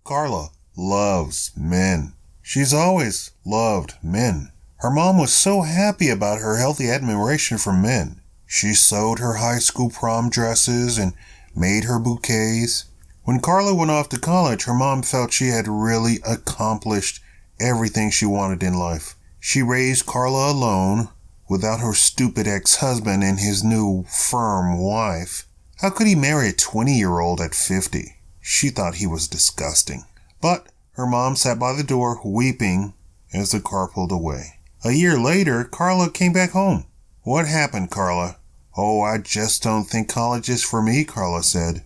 Carla loves men. She's always loved men. Her mom was so happy about her healthy admiration for men. She sewed her high school prom dresses and made her bouquets. When Carla went off to college, her mom felt she had really accomplished everything she wanted in life. She raised Carla alone, without her stupid ex-husband and his new firm wife. How could he marry a 20-year-old at 50? She thought he was disgusting. But her mom sat by the door weeping as the car pulled away. A year later, Carla came back home. "What happened, Carla?" "Oh, I just don't think college is for me," Carla said.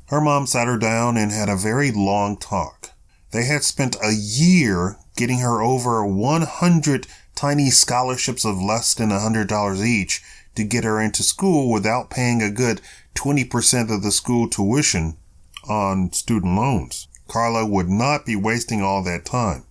Her mom sat her down and had a very long talk. They had spent a year getting her over 100 tiny scholarships of less than $100 each to get her into school without paying a good 20% of the school tuition on student loans. Carla would not be wasting all that time.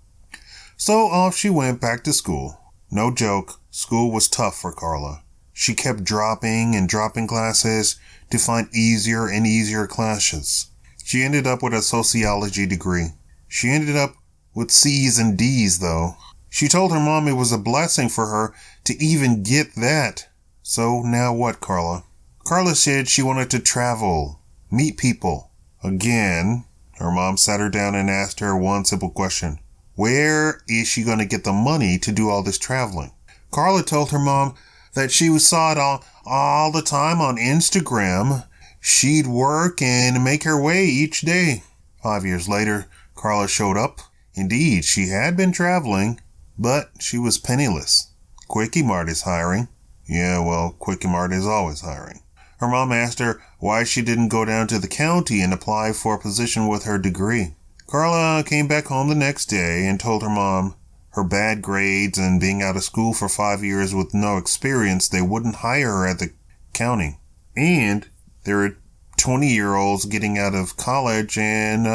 So off she went back to school. No joke, school was tough for Carla. She kept dropping and dropping classes to find easier and easier classes. She ended up with a sociology degree. She ended up with C's and D's, though. She told her mom it was a blessing for her to even get that. So now what, Carla? Carla said she wanted to travel, meet people. Again, her mom sat her down and asked her one simple question. Where is she going to get the money to do all this traveling? Carla told her mom that she saw it all the time on Instagram. She'd work and make her way each day. 5 years later, Carla showed up. Indeed, she had been traveling, but she was penniless. Quickie Mart is hiring. Yeah, well, Quickie Mart is always hiring. Her mom asked her why she didn't go down to the county and apply for a position with her degree. Carla came back home the next day and told her mom her bad grades and being out of school for 5 years with no experience, they wouldn't hire her at the county. And there were 20-year-olds getting out of college and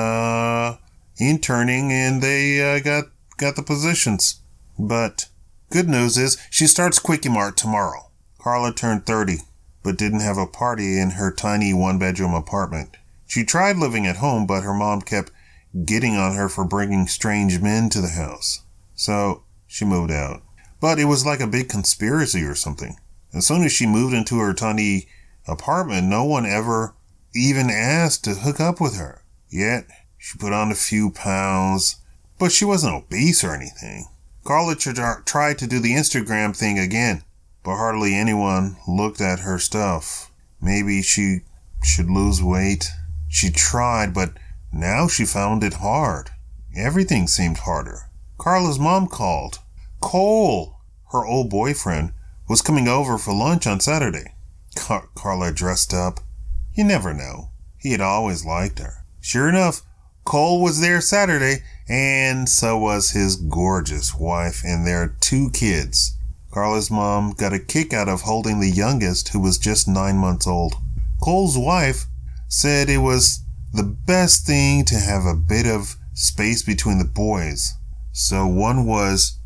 interning, and they got the positions. But good news is she starts Quickie Mart tomorrow. Carla turned 30, but didn't have a party in her tiny one-bedroom apartment. She tried living at home, but her mom kept getting on her for bringing strange men to the house. So she moved out. But it was like a big conspiracy or something. As soon as she moved into her tiny apartment, no one ever even asked to hook up with her. Yet she put on a few pounds, but she wasn't obese or anything. Carla tried to do the Instagram thing again, but hardly anyone looked at her stuff. Maybe she should lose weight. She tried, but now she found it hard. Everything seemed harder. Carla's mom called. Cole, her old boyfriend, was coming over for lunch on Saturday. Carla dressed up. You never know. He had always liked her. Sure enough, Cole was there Saturday, and so was his gorgeous wife and their 2 kids. Carla's mom got a kick out of holding the youngest, who was just 9 months old. Cole's wife said it was the best thing to have a bit of space between the boys. So one was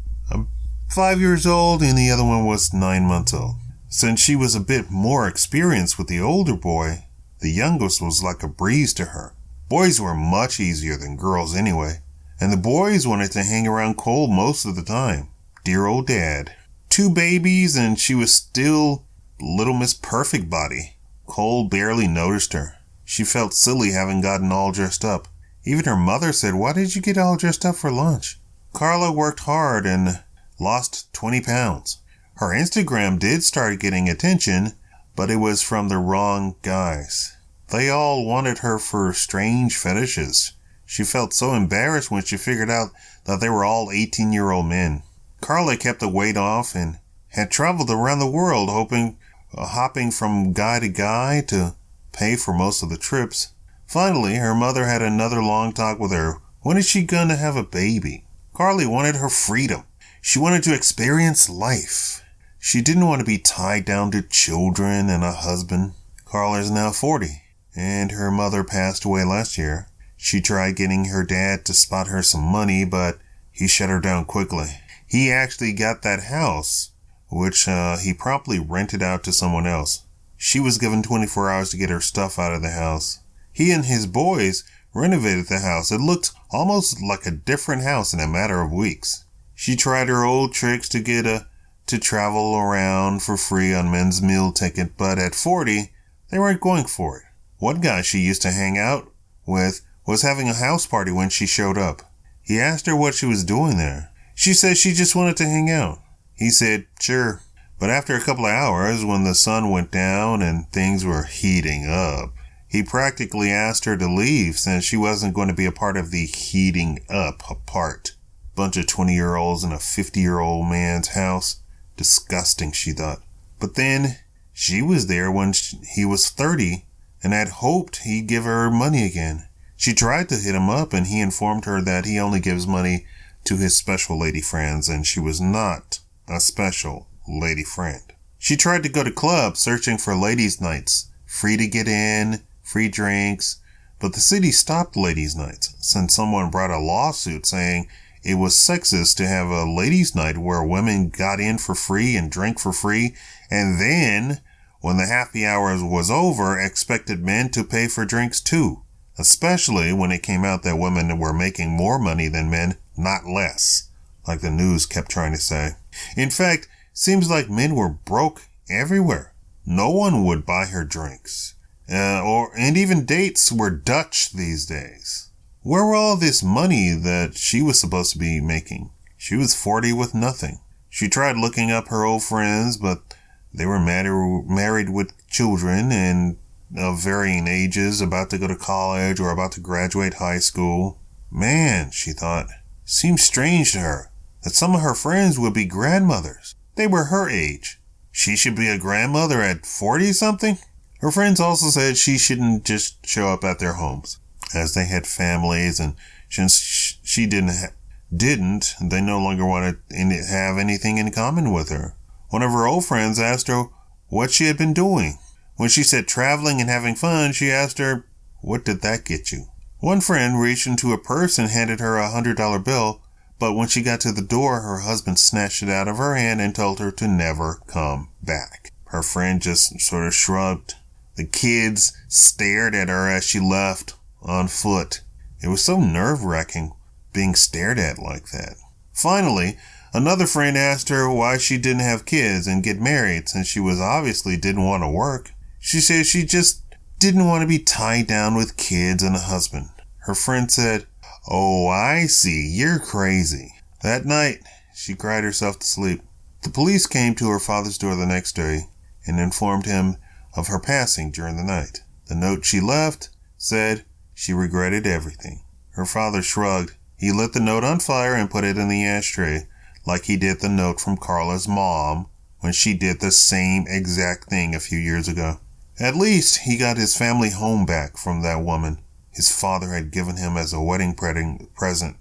5 years old and the other one was 9 months old. Since she was a bit more experienced with the older boy, the youngest was like a breeze to her. Boys were much easier than girls anyway, and the boys wanted to hang around Cole most of the time. Dear old dad. 2 babies and she was still Little Miss Perfect Body. Cole barely noticed her. She felt silly having gotten all dressed up. Even her mother said, "Why did you get all dressed up for lunch?" Carla worked hard and lost 20 pounds. Her Instagram did start getting attention, but it was from the wrong guys. They all wanted her for strange fetishes. She felt so embarrassed when she figured out that they were all 18-year-old men. Carla kept the weight off and had traveled around the world hopping from guy to guy to pay for most of the trips. Finally, her mother had another long talk with her. When is she going to have a baby? Carly wanted her freedom. She wanted to experience life. She didn't want to be tied down to children and a husband. Carla is now 40, and her mother passed away last year. She tried getting her dad to spot her some money, but he shut her down quickly. He actually got that house, which he promptly rented out to someone else. She was given 24 hours to get her stuff out of the house. He and his boys renovated the house. It looked almost like a different house in a matter of weeks. She tried her old tricks to get to travel around for free on men's meal ticket, but at 40, they weren't going for it. One guy she used to hang out with was having a house party when she showed up. He asked her what she was doing there. She said she just wanted to hang out. He said, sure. But after a couple of hours, when the sun went down and things were heating up, he practically asked her to leave since she wasn't going to be a part of the heating up part. Bunch of 20-year-olds in a 50-year-old man's house. Disgusting, she thought. But then she was there when he was 30 and had hoped he'd give her money again. She tried to hit him up and he informed her that he only gives money to his special lady friends, and she was not a special lady friend. She tried to go to clubs searching for ladies' nights, free to get in, free drinks, but the city stopped ladies' nights since someone brought a lawsuit saying it was sexist to have a ladies' night where women got in for free and drank for free, and then, when the happy hour was over, expected men to pay for drinks too, especially when it came out that women were making more money than men, not less, like the news kept trying to say. In fact, seems like men were broke everywhere. No one would buy her drinks. And even dates were Dutch these days. Where were all this money that she was supposed to be making? She was 40 with nothing. She tried looking up her old friends, but they were married with children and of varying ages, about to go to college or about to graduate high school. Man, she thought, seemed strange to her that some of her friends would be grandmothers. They were her age. She should be a grandmother at 40-something? Her friends also said she shouldn't just show up at their homes, as they had families, and since she didn't, they no longer wanted to have anything in common with her. One of her old friends asked her what she had been doing. When she said traveling and having fun, she asked her, what did that get you? One friend reached into a purse and handed her a $100 bill, but when she got to the door, her husband snatched it out of her hand and told her to never come back. Her friend just sort of shrugged. The kids stared at her as she left on foot. It was so nerve-wracking being stared at like that. Finally, another friend asked her why she didn't have kids and get married since she obviously didn't want to work. She said she just didn't want to be tied down with kids and a husband. Her friend said, "Oh, I see. You're crazy." That night, she cried herself to sleep. The police came to her father's door the next day and informed him of her passing during the night. The note she left said she regretted everything. Her father shrugged. He lit the note on fire and put it in the ashtray, like he did the note from Carla's mom when she did the same exact thing a few years ago. At least he got his family home back from that woman his father had given him as a wedding present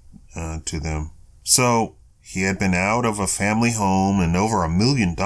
to them. So he had been out of a family home and over $1 million,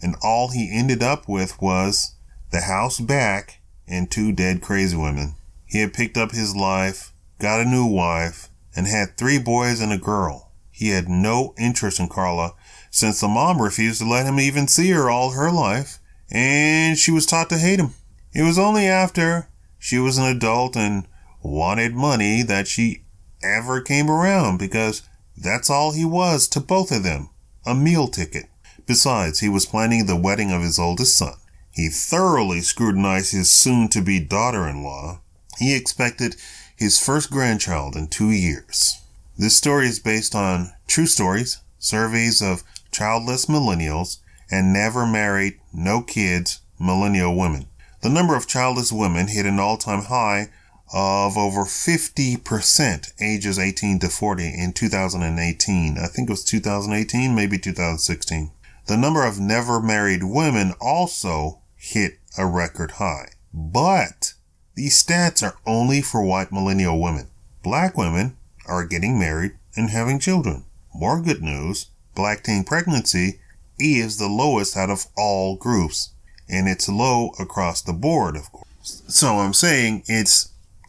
and all he ended up with was the house back and 2 dead crazy women. He had picked up his life, got a new wife, and had 3 boys and a girl. He had no interest in Carla since the mom refused to let him even see her all her life, and she was taught to hate him. It was only after she was an adult and wanted money that she ever came around, because that's all he was to both of them, a meal ticket. Besides, he was planning the wedding of his oldest son. He thoroughly scrutinized his soon-to-be daughter-in-law. He expected his first grandchild in 2 years. This story is based on true stories, surveys of childless millennials, and never married, no kids, millennial women. The number of childless women hit an all-time high of over 50% ages 18 to 40 in 2018. I think it was 2018, maybe 2016. The number of never married women also hit a record high. But these stats are only for white millennial women. Black women are getting married and having children. More good news, black teen pregnancy is the lowest out of all groups. And it's low across the board, of course. So I'm saying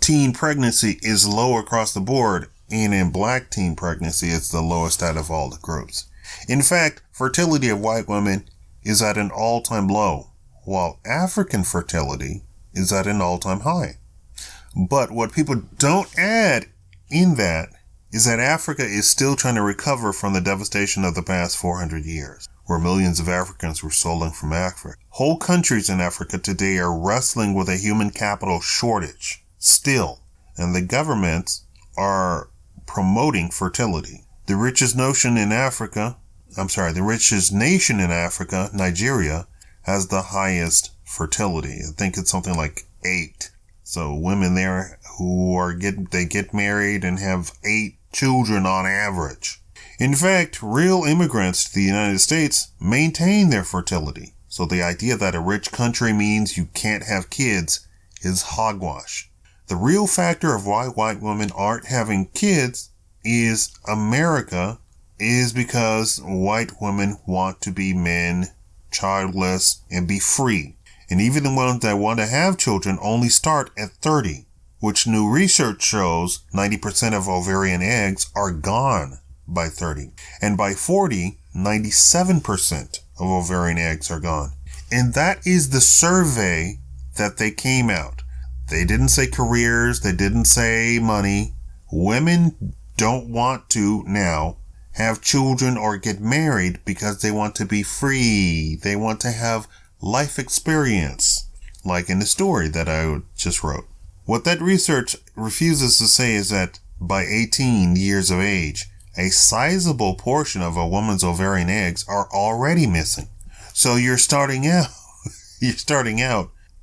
teen pregnancy is low across the board, and in black teen pregnancy, it's the lowest out of all the groups. In fact, fertility of white women is at an all-time low, while African fertility is at an all-time high. But what people don't add in that is that Africa is still trying to recover from the devastation of the past 400 years, where millions of Africans were stolen from Africa. Whole countries in Africa today are wrestling with a human capital shortage still, and the governments are promoting fertility. The richest nation in Africa, Nigeria, has the highest fertility. I think it's something like 8. So women there they get married and have 8 children on average. In fact, real immigrants to the United States maintain their fertility. So the idea that a rich country means you can't have kids is hogwash. The real factor of why white women aren't having kids is because white women want to be men, childless, and be free. And even the ones that want to have children only start at 30, which new research shows 90% of ovarian eggs are gone by 30. And by 40, 97% of ovarian eggs are gone. And that is the survey that they came out. They didn't say careers. They didn't say money. Women don't want to now have children or get married because they want to be free. They want to have life experience, like in the story that I just wrote. What that research refuses to say is that by 18 years of age, a sizable portion of a woman's ovarian eggs are already missing. So you're starting out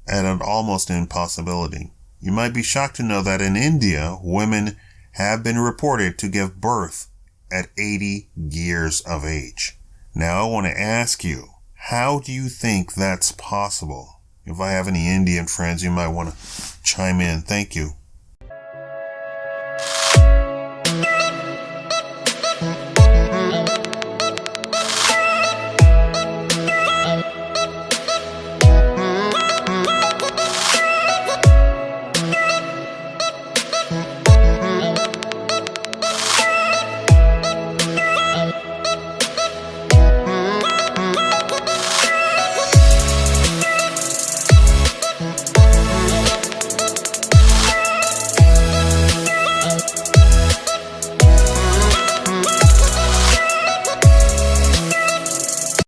at an almost impossibility. You might be shocked to know that in India, women have been reported to give birth at 80 years of age. Now I want to ask you, how do you think that's possible? If I have any Indian friends, you might want to chime in. Thank you.